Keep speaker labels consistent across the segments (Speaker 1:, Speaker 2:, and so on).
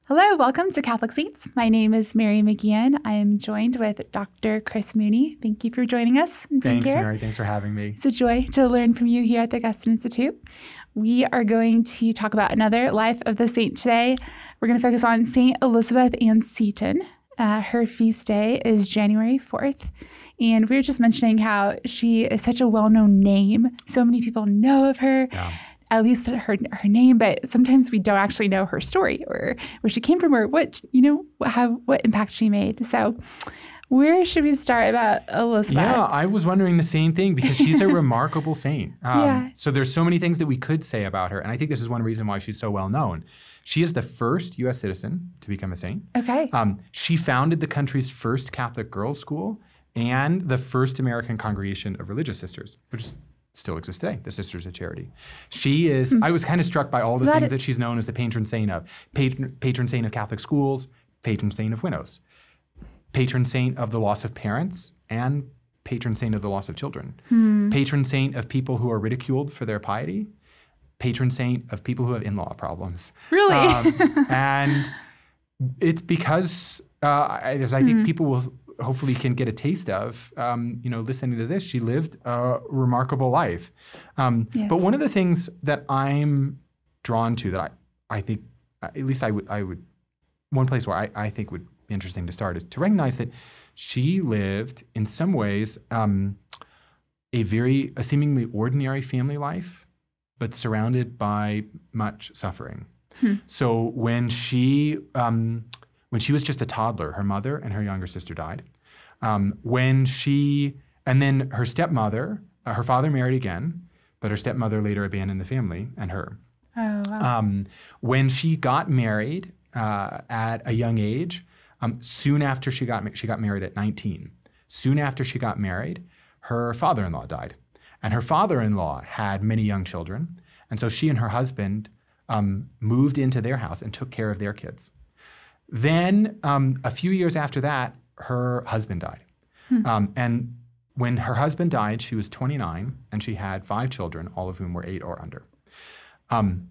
Speaker 1: Hello, welcome to Catholic Saints. My name is Mary McGee. I am joined with Dr. Chris Mooney. Thank you for joining us and being
Speaker 2: Thanks,
Speaker 1: here.
Speaker 2: Mary. Thanks for having me.
Speaker 1: It's a joy to learn from you here at the Augustine Institute. We are going to talk about another life of the saint today. We're going to focus on Saint Elizabeth Ann Seton. Her feast day is January 4th. And we were just mentioning how she is such a well-known name. So many people know of her.
Speaker 2: Yeah.
Speaker 1: At least her name, but sometimes we don't actually know her story or where she came from or what impact she made. So where should we start about Elizabeth?
Speaker 2: Yeah, I was wondering the same thing because she's a remarkable saint. So there's so many things that we could say about her. And I think this is one reason why she's so well known. She is the first U.S. citizen to become a saint.
Speaker 1: Okay.
Speaker 2: She founded the country's first Catholic girls' school and the first American congregation of religious sisters, which still exists today, the Sisters of Charity. She is, I was kind of struck by all the things that she's known as the patron saint of. Patron saint of Catholic schools, patron saint of widows, patron saint of the loss of parents, and patron saint of the loss of children. Patron saint of people who are ridiculed for their piety, patron saint of people who have in-law problems.
Speaker 1: Really?
Speaker 2: And it's because, as I think people will hopefully can get a taste of, listening to this. She lived a remarkable life.
Speaker 1: Yes.
Speaker 2: But one of the things that I'm drawn to that I think, at least I would, one place where I think would be interesting to start is to recognize that she lived in some ways a seemingly ordinary family life, but surrounded by much suffering. So when she was just a toddler, her mother and her younger sister died. And then her stepmother, her father married again, but her stepmother later abandoned the family and her.
Speaker 1: Oh, wow.
Speaker 2: When she got married at a young age, soon after she got married at 19. Soon after she got married, her father-in-law died. And her father-in-law had many young children. And so she and her husband moved into their house and took care of their kids. Then a few years after that, her husband died. And when her husband died, she was 29 and she had 5 children, all of whom were 8 or under. In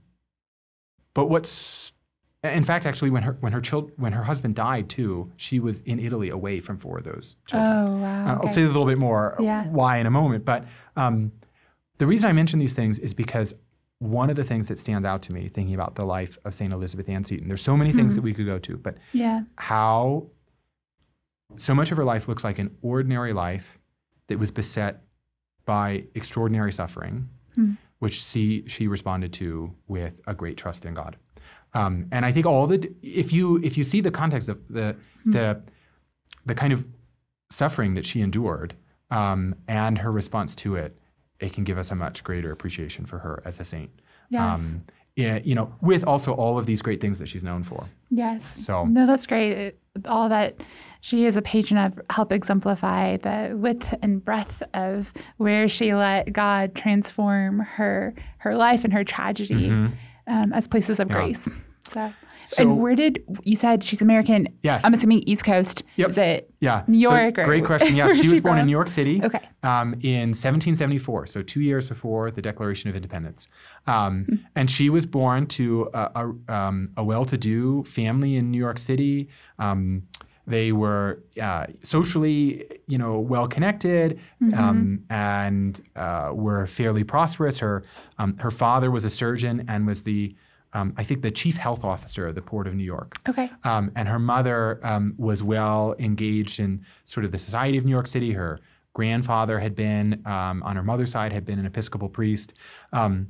Speaker 2: fact, actually, when her husband died too, she was in Italy away from 4 of those children.
Speaker 1: Oh, wow.
Speaker 2: I'll say a little bit more why in a moment. But the reason I mention these things is because one of the things that stands out to me thinking about the life of Saint Elizabeth Ann Seton, there's so many things that we could go to, but how so much of her life looks like an ordinary life that was beset by extraordinary suffering, which she responded to with a great trust in God. And I think if you see the context of the kind of suffering that she endured and her response to it, it can give us a much greater appreciation for her as a saint.
Speaker 1: Yes.
Speaker 2: With also all of these great things that she's known for.
Speaker 1: Yes.
Speaker 2: So
Speaker 1: no, that's great. All that she is a patron of help exemplify the width and breadth of where she let God transform her life and her tragedy as places of grace. So, and where you said she's American?
Speaker 2: Yes.
Speaker 1: I'm assuming East Coast.
Speaker 2: Yep.
Speaker 1: Is it New York?
Speaker 2: So, great question. Yeah, she was born in New York City in 1774, so 2 years before the Declaration of Independence. And she was born to a well-to-do family in New York City. They were socially, well-connected and were fairly prosperous. Her father was a surgeon and was I think the chief health officer of the Port of New York.
Speaker 1: Okay.
Speaker 2: And her mother was well engaged in sort of the society of New York City. Her grandfather had been, on her mother's side, had been an Episcopal priest. And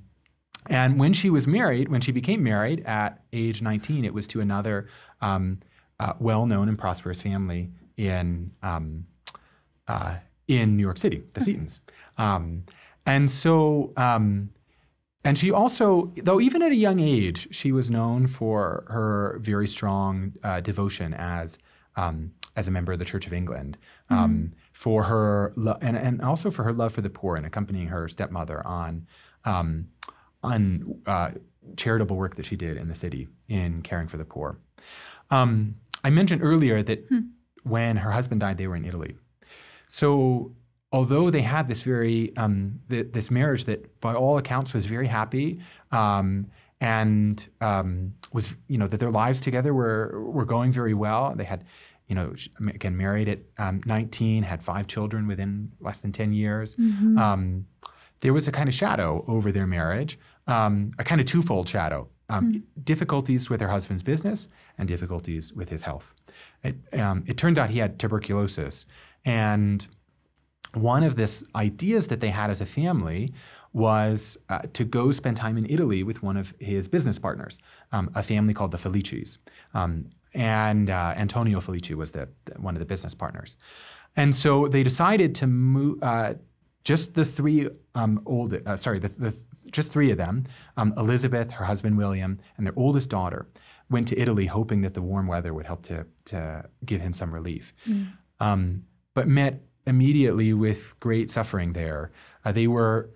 Speaker 2: when she became married at age 19, it was to another well-known and prosperous family in New York City, the Setons. And she also, though even at a young age, she was known for her very strong devotion as a member of the Church of England, for her and also for her love for the poor and accompanying her stepmother on charitable work that she did in the city in caring for the poor. I mentioned earlier that when her husband died, they were in Italy. So although they had this very this marriage that by all accounts was very happy, and was, that their lives together were going very well. They had, again, married at 19, had 5 children within less than 10 years. Mm-hmm. There was a kind of shadow over their marriage, a kind of twofold shadow. Difficulties with her husband's business and difficulties with his health. It turns out he had tuberculosis. And one of the ideas that they had as a family was to go spend time in Italy with one of his business partners, a family called the Felicis. And Antonio Felici was one of the business partners. And so they decided to move, just the three just 3 of them, Elizabeth, her husband William, and their oldest daughter, went to Italy hoping that the warm weather would help to give him some relief. But met immediately with great suffering there. They were,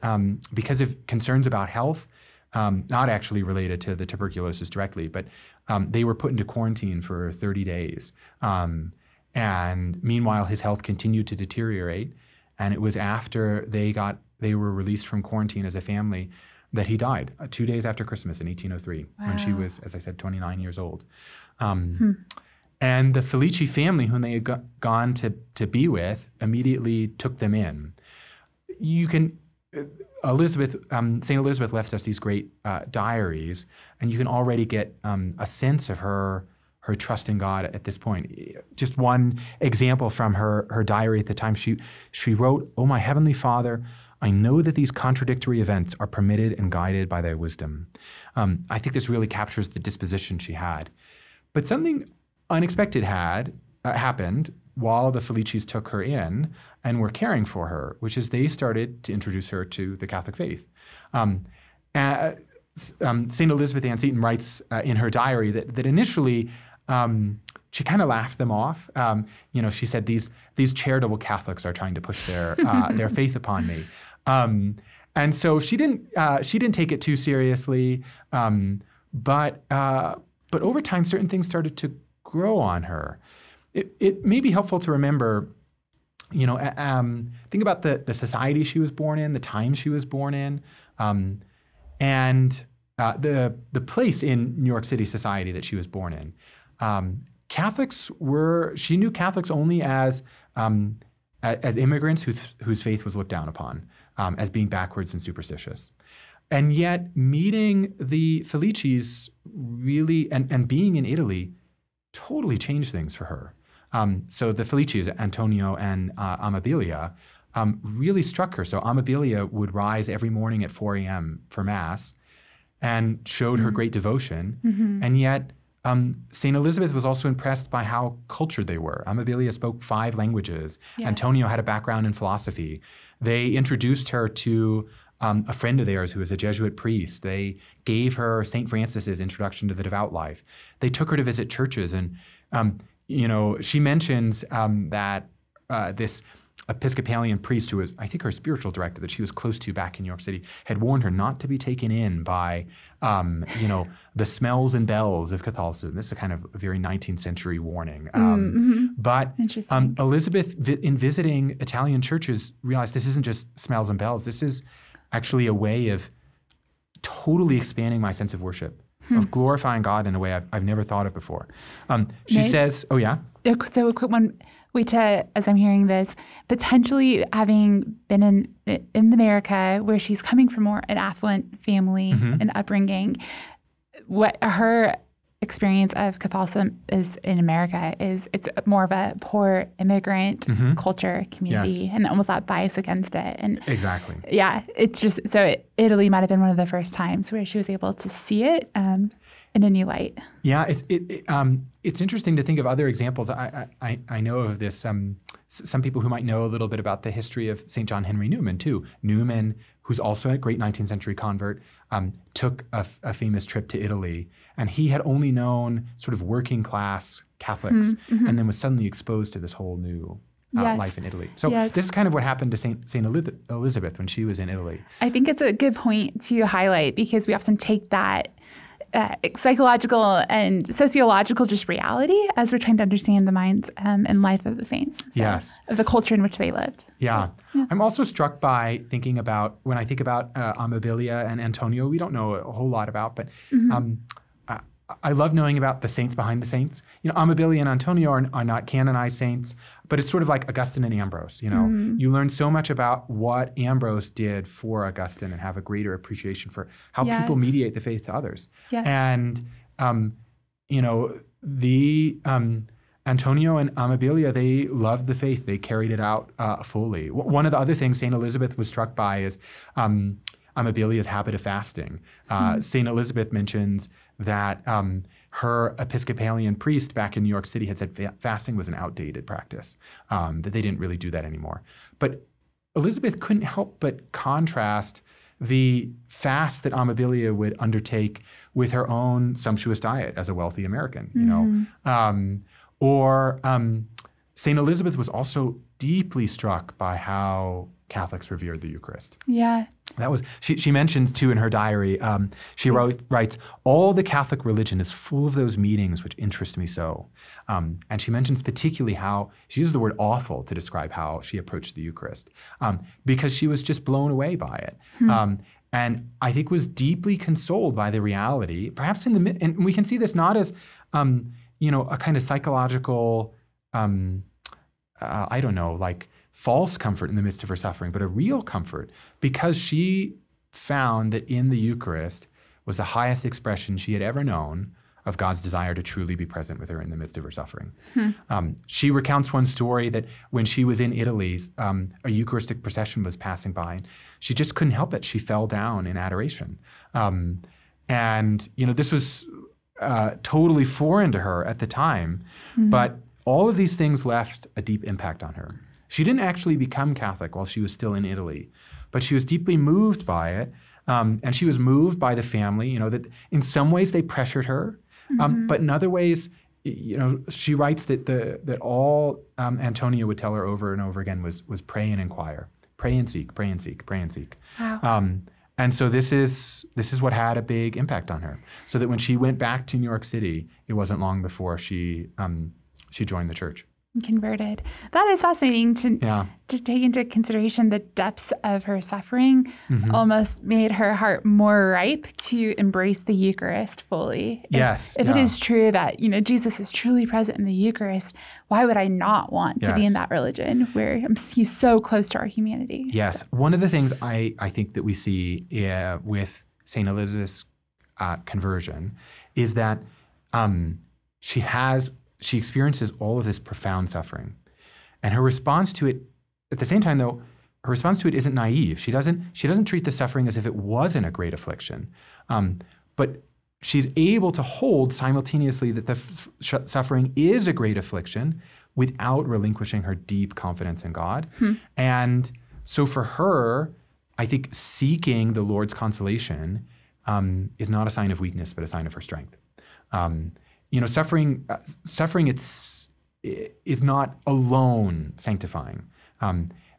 Speaker 2: because of concerns about health, not actually related to the tuberculosis directly, but they were put into quarantine for 30 days. And meanwhile, his health continued to deteriorate. And it was after they were released from quarantine as a family that he died, 2 days after Christmas in 1803, when she was, as I said, 29 years old. And the Felici family, whom they had gone to be with, immediately took them in. Saint Elizabeth left us these great diaries, and you can already get a sense of her trust in God at this point. Just one example from her diary at the time, she wrote, "Oh, my Heavenly Father, I know that these contradictory events are permitted and guided by thy wisdom." I think this really captures the disposition she had. But something unexpected happened while the Felicis took her in and were caring for her, which is they started to introduce her to the Catholic faith. Saint Elizabeth Ann Seton writes in her diary that initially she kind of laughed them off. She said, these charitable Catholics are trying to push their faith upon me. And so she didn't take it too seriously. But over time, certain things started to grow on her. It may be helpful to remember, think about the society she was born in, the time she was born in, and the place in New York City society that she was born in. She knew Catholics only as immigrants whose faith was looked down upon, as being backwards and superstitious. And yet meeting the Felicis really, and being in Italy, totally changed things for her. So the Felicis, Antonio and Amabilia, really struck her. So Amabilia would rise every morning at 4 a.m. for Mass and showed her great devotion. Mm-hmm. And yet St. Elizabeth was also impressed by how cultured they were. Amabilia spoke 5 languages. Yes. Antonio had a background in philosophy. They introduced her to a friend of theirs who was a Jesuit priest. They gave her St. Francis's Introduction to the Devout Life. They took her to visit churches. And, she mentions that this Episcopalian priest who was, I think, her spiritual director that she was close to back in New York City, had warned her not to be taken in by, the smells and bells of Catholicism. This is a kind of a very 19th century warning. But Elizabeth, in visiting Italian churches, realized this isn't just smells and bells. This is actually a way of totally expanding my sense of worship, of glorifying God in a way I've never thought of before. She says, oh yeah?
Speaker 1: So a quick one. As I'm hearing this, potentially having been in America, where she's coming from more an affluent family and upbringing, what her experience of Catholicism is in America is it's more of a poor immigrant culture community, and almost that bias against it. And
Speaker 2: exactly.
Speaker 1: Yeah, it's just Italy might have been one of the first times where she was able to see it in a new light.
Speaker 2: Yeah, it's interesting to think of other examples. I know of this. Some people who might know a little bit about the history of St. John Henry Newman too. Newman, who's also a great 19th century convert, took a famous trip to Italy, and he had only known sort of working class Catholics, and then was suddenly exposed to this whole new life in Italy. So this is kind of what happened to Saint Elizabeth when she was in Italy.
Speaker 1: I think it's a good point to highlight, because we often take that psychological and sociological just reality as we're trying to understand the minds and life of the saints.
Speaker 2: Yes.
Speaker 1: Of the culture in which they lived.
Speaker 2: Yeah. I'm also struck by thinking about, when I think about Amabilia and Antonio, we don't know a whole lot about, but I love knowing about the saints behind the saints. Amabilia and Antonio are not canonized saints, but it's sort of like Augustine and Ambrose. You learn so much about what Ambrose did for Augustine and have a greater appreciation for how people mediate the faith to others.
Speaker 1: Yes.
Speaker 2: And, the Antonio and Amabilia, they loved the faith. They carried it out fully. One of the other things Saint Elizabeth was struck by is Amabilia's habit of fasting. Saint Elizabeth mentions that her Episcopalian priest back in New York City had said fasting was an outdated practice, that they didn't really do that anymore. But Elizabeth couldn't help but contrast the fast that Amabilia would undertake with her own sumptuous diet as a wealthy American, Or Saint Elizabeth was also deeply struck by how Catholics revered the Eucharist.
Speaker 1: Yeah.
Speaker 2: That was, she mentions too in her diary, she writes, all the Catholic religion is full of those meetings which interest me so. And she mentions particularly how, she uses the word awful to describe how she approached the Eucharist, because she was just blown away by it. And I think was deeply consoled by the reality, perhaps and we can see this not as, a kind of psychological, false comfort in the midst of her suffering, but a real comfort, because she found that in the Eucharist was the highest expression she had ever known of God's desire to truly be present with her in the midst of her suffering. She recounts one story that when she was in Italy, a Eucharistic procession was passing by, and she just couldn't help it. She fell down in adoration. This was totally foreign to her at the time, but all of these things left a deep impact on her. She didn't actually become Catholic while she was still in Italy, but she was deeply moved by it, and she was moved by the family, that in some ways they pressured her, but in other ways, she writes that all Antonia would tell her over and over again was pray and inquire, pray and seek, pray and seek, pray and seek.
Speaker 1: Wow.
Speaker 2: And so this is what had a big impact on her, so that when she went back to New York City, it wasn't long before she joined the church.
Speaker 1: Converted. That is fascinating to take into consideration. The depths of her suffering almost made her heart more ripe to embrace the Eucharist fully. If it is true that Jesus is truly present in the Eucharist, why would I not want to be in that religion where he's so close to our humanity?
Speaker 2: Yes. One of the things I think that we see with St. Elizabeth's conversion is that she experiences all of this profound suffering. And her response to it, at the same time though, her response to it isn't naive. She doesn't treat the suffering as if it wasn't a great affliction. But she's able to hold simultaneously that the suffering is a great affliction without relinquishing her deep confidence in God. And so for her, I think seeking the Lord's consolation is not a sign of weakness, but a sign of her strength. Suffering is not alone sanctifying.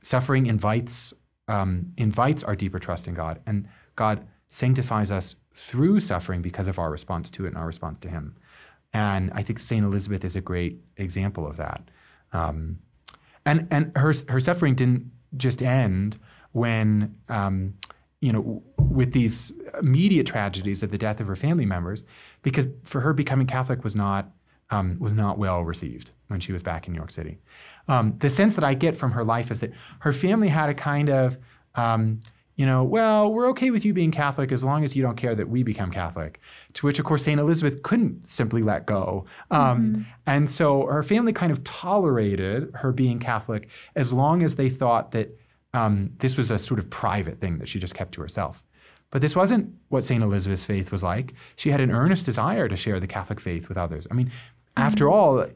Speaker 2: Suffering invites our deeper trust in God, and God sanctifies us through suffering because of our response to it and our response to Him. And I think Saint Elizabeth is a great example of that. And her suffering didn't just end when with these immediate tragedies of the death of her family members, because for her becoming Catholic was not well received when she was back in New York City. The sense that I get from her life is that her family had a kind of, well, we're okay with you being Catholic as long as you don't care that we become Catholic, to which, of course, St. Elizabeth couldn't simply let go. And so her family kind of tolerated her being Catholic as long as they thought that this was a sort of private thing that she just kept to herself. But this wasn't what St. Elizabeth's faith was like. She had an earnest desire to share the Catholic faith with others. I mean, after all,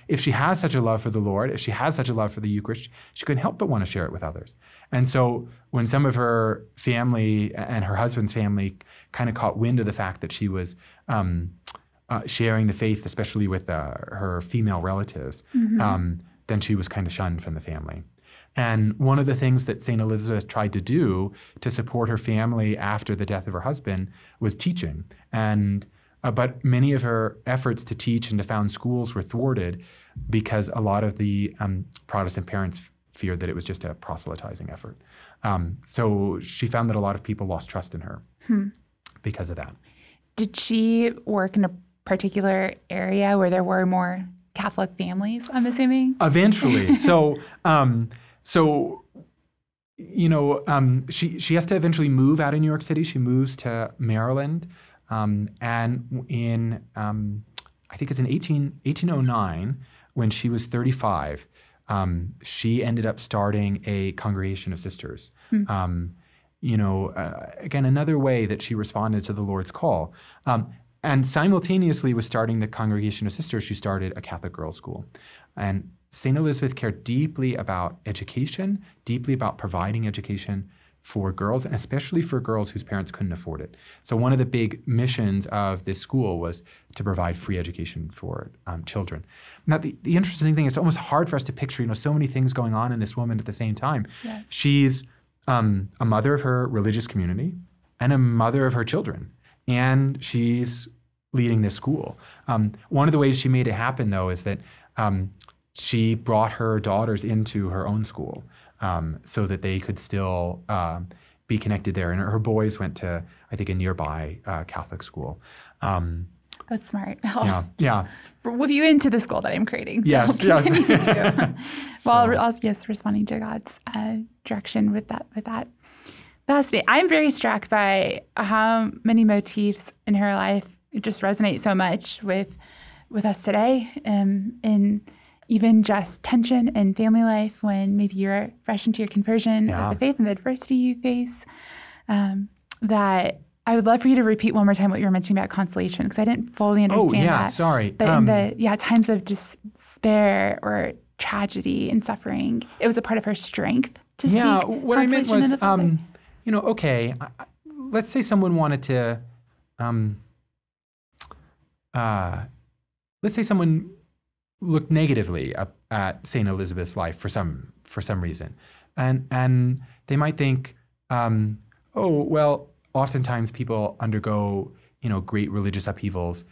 Speaker 2: if she has such a love for the Lord, if she has such a love for the Eucharist, she couldn't help but want to share it with others. And so when some of her family and her husband's family kind of caught wind of the fact that she was sharing the faith, especially with her female relatives, then she was kind of shunned from the family. And one of the things that St. Elizabeth tried to do to support her family after the death of her husband was teaching. But many of her efforts to teach and to found schools were thwarted because a lot of the Protestant parents feared that it was just a proselytizing effort. So she found that a lot of people lost trust in her because of that.
Speaker 1: Did she work in a particular area where there were more Catholic families, I'm assuming?
Speaker 2: Eventually. She has to eventually move out of New York City. She moves to Maryland. And in, I think it's in 1809, when she was 35, she ended up starting a congregation of sisters. Again, another way that she responded to the Lord's call. And simultaneously with starting the congregation of sisters, she started a Catholic girls' school. And St. Elizabeth cared deeply about education, deeply about providing education for girls, and especially for girls whose parents couldn't afford it. So one of the big missions of this school was to provide free education for children. Now, the interesting thing, it's almost hard for us to picture, so many things going on in this woman at the same time. Yes. She's a mother of her religious community and a mother of her children, and she's leading this school. One of the ways she made it happen, though, is that she brought her daughters into her own school. So that they could still be connected there. And her boys went to, I think, a nearby Catholic school.
Speaker 1: That's smart.
Speaker 2: Yeah.
Speaker 1: With you into the school that I'm creating.
Speaker 2: Yes.
Speaker 1: Responding to God's direction with that. Fascinating. I'm very struck by how many motifs in her life just resonate so much with us today, in even just tension in family life when maybe you're fresh into your conversion of the faith and the adversity you face. That I would love for you to repeat one more time what you were mentioning about consolation, because I didn't fully understand that.
Speaker 2: Sorry.
Speaker 1: But in the times of despair or tragedy and suffering, it was a part of her strength to seek consolation. Yeah,
Speaker 2: what I meant was, let's say someone wanted to, let's say someone looked negatively at St. Elizabeth's life for some reason. And they might think, oftentimes people undergo, great religious upheavals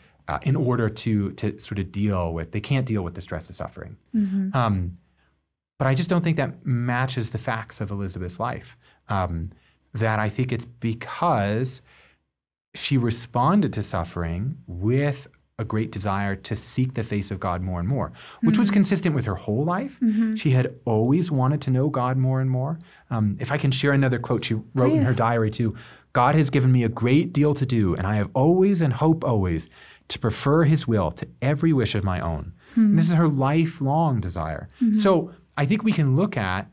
Speaker 2: in order to sort of they can't deal with the stress of suffering. Mm-hmm. But I just don't think that matches the facts of Elizabeth's life. That I think it's because she responded to suffering with a great desire to seek the face of God more and more, which was consistent with her whole life. Mm-hmm. She had always wanted to know God more and more. If I can share another quote she wrote in her diary too, "God has given me a great deal to do, and I have always and hope always to prefer his will to every wish of my own." Mm-hmm. And this is her lifelong desire. Mm-hmm. So I think we can look at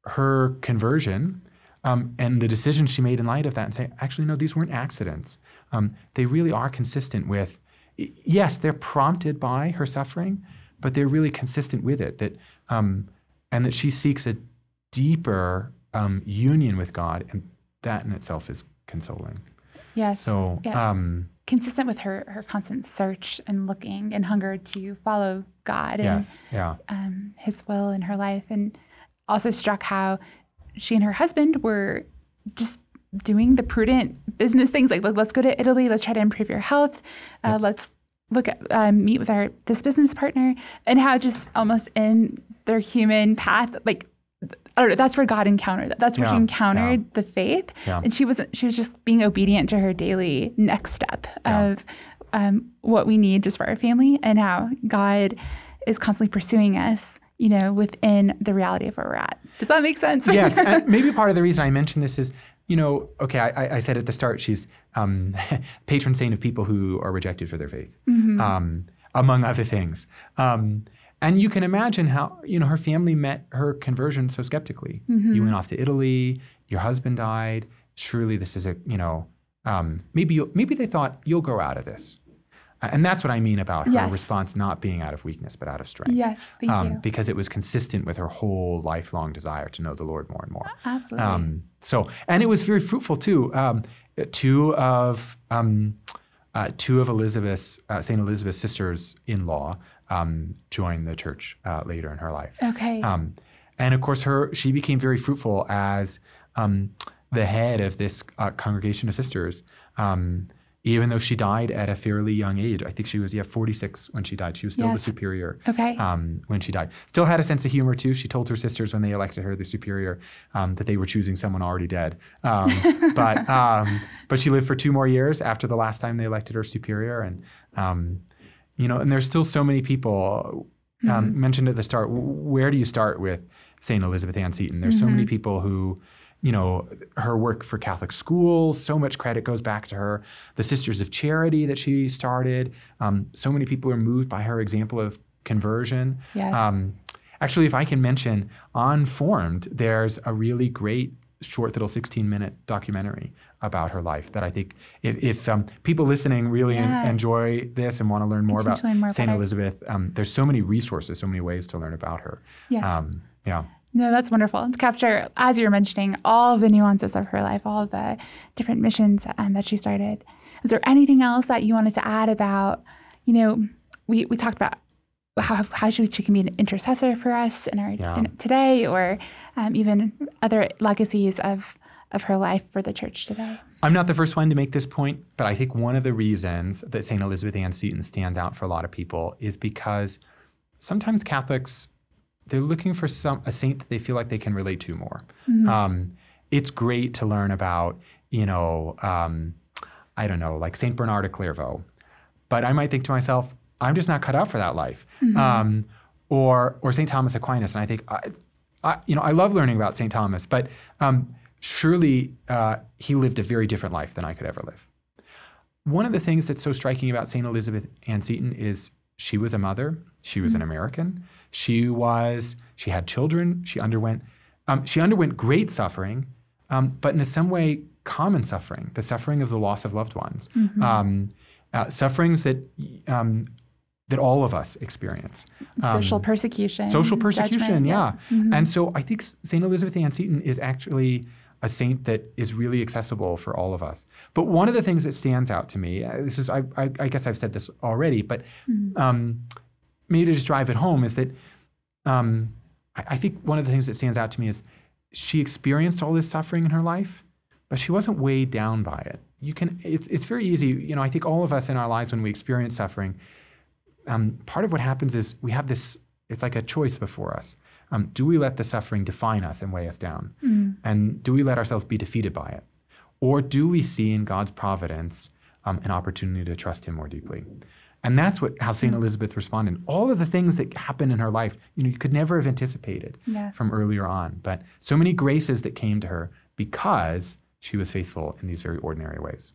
Speaker 2: her conversion and the decisions she made in light of that and say, actually, no, these weren't accidents. They really are consistent with, yes, they're prompted by her suffering, but they're really consistent with it. And that she seeks a deeper union with God, and that in itself is consoling.
Speaker 1: Yes.
Speaker 2: So,
Speaker 1: yes. Consistent with her constant search and looking and hunger to follow God and his will in her life, and also struck how she and her husband were just doing the prudent business things, like let's go to Italy, let's try to improve your health, let's look at meet with this business partner, and how just almost in their human path, like I don't know, that's where God encountered that. That's where she encountered the faith, and she was just being obedient to her daily next step of what we need just for our family, and how God is constantly pursuing us, within the reality of where we're at. Does that make sense?
Speaker 2: Yes. And maybe part of the reason I mentioned this is, I said at the start, she's patron saint of people who are rejected for their faith, among other things. And you can imagine how, her family met her conversion so skeptically. Mm-hmm. You went off to Italy, your husband died. Surely this is maybe they thought you'll grow out of this. And that's what I mean about her response not being out of weakness, but out of strength.
Speaker 1: Yes, thank you.
Speaker 2: Because it was consistent with her whole lifelong desire to know the Lord more and more.
Speaker 1: Absolutely.
Speaker 2: And it was very fruitful too. Two of Elizabeth's, St. Elizabeth's sisters-in-law joined the church later in her life.
Speaker 1: Okay.
Speaker 2: And of course, she became very fruitful as the head of this congregation of sisters, even though she died at a fairly young age. I think she was 46 when she died. She was still the superior when she died. Still had a sense of humor too. She told her sisters when they elected her the superior that they were choosing someone already dead. But she lived for 2 more years after the last time they elected her superior. And and there's still so many people mentioned at the start. Where do you start with Saint Elizabeth Ann Seton? There's so many people who, her work for Catholic schools, so much credit goes back to her. The Sisters of Charity that she started, so many people are moved by her example of conversion.
Speaker 1: Yes.
Speaker 2: Actually, if I can mention, on Formed, there's a really great short little 16-minute documentary about her life that I think if people listening really enjoy this and want to learn more about St. Elizabeth, there's so many resources, so many ways to learn about her.
Speaker 1: Yes. No, that's wonderful to capture, as you're mentioning, all the nuances of her life, all the different missions that she started. Is there anything else that you wanted to add about, we talked about how she can be an intercessor for us in today, or even other legacies of her life for the church today?
Speaker 2: I'm not the first one to make this point, but I think one of the reasons that St. Elizabeth Ann Seton stands out for a lot of people is because sometimes Catholics, they're looking for a saint that they feel like they can relate to more. It's great to learn about, I don't know, like St. Bernard of Clairvaux. But I might think to myself, I'm just not cut out for that life. Or St. Thomas Aquinas. And I think, I love learning about St. Thomas, but surely he lived a very different life than I could ever live. One of the things that's so striking about St. Elizabeth Ann Seton is she was a mother. She was an American. She had children. She underwent great suffering, but in some way common suffering, the suffering of the loss of loved ones, sufferings that all of us experience.
Speaker 1: Social persecution.
Speaker 2: Judgment, And so I think St. Elizabeth Ann Seton is actually a saint that is really accessible for all of us. But one of the things that stands out to me, I guess I've said this already, but maybe to just drive it home, is that I think one of the things that stands out to me is she experienced all this suffering in her life, but she wasn't weighed down by it. It's very easy, I think all of us in our lives, when we experience suffering, part of what happens is we have this, it's like a choice before us. Do we let the suffering define us and weigh us down? And do we let ourselves be defeated by it? Or do we see in God's providence an opportunity to trust him more deeply? And that's how St. Elizabeth responded. All of the things that happened in her life, you could never have anticipated from earlier on. But so many graces that came to her because she was faithful in these very ordinary ways.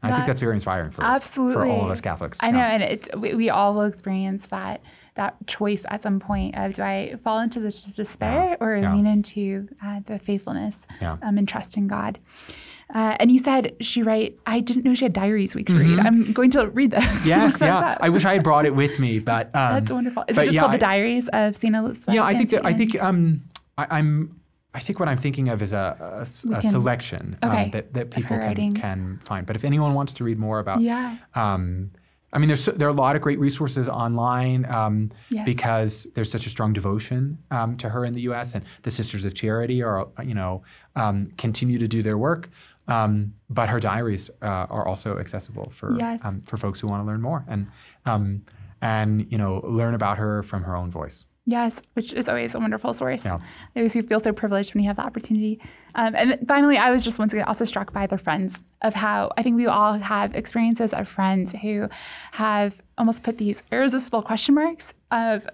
Speaker 2: I think that's very inspiring for all of us Catholics.
Speaker 1: I know, and we all will experience that choice at some point of, do I fall into the despair or lean into the faithfulness and trust in God? And you said I didn't know she had diaries we could read. I'm going to read this.
Speaker 2: Yes, I wish I had brought it with me, but
Speaker 1: that's wonderful. Is it just called the Diaries of St. Elizabeth?
Speaker 2: Yeah, I think what I'm thinking of is a selection that people can find. But if anyone wants to read more about, there are a lot of great resources online because there's such a strong devotion to her in the U.S. and the Sisters of Charity continue to do their work. But her diaries are also accessible for folks who want to learn more and learn about her from her own voice.
Speaker 1: Yes, which is always a wonderful source. Yeah. It makes you feel so privileged when you have the opportunity. And finally, I was just once again also struck by their friends, of how I think we all have experiences of friends who have almost put these irresistible question marks of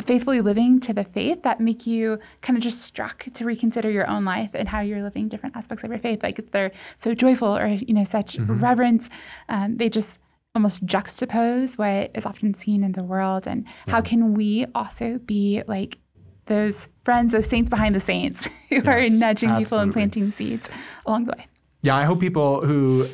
Speaker 1: faithfully living to the faith that make you kind of just struck to reconsider your own life and how you're living different aspects of your faith. Like if they're so joyful or such reverence, they just almost juxtapose what is often seen in the world. And how can we also be like those friends, those saints behind the saints who are nudging people and planting seeds along the way?
Speaker 2: Yeah, I hope people who,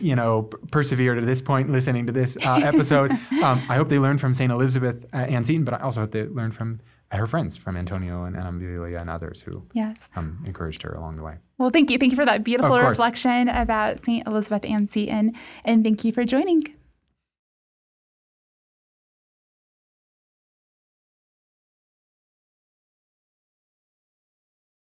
Speaker 2: persevere to this point listening to this episode, I hope they learn from St. Elizabeth Ann Seton, but I also hope they learn from her friends, from Antonio and Amelia and others who encouraged her along the way.
Speaker 1: Well, thank you. Thank you for that beautiful reflection about St. Elizabeth Ann Seton, and thank you for joining.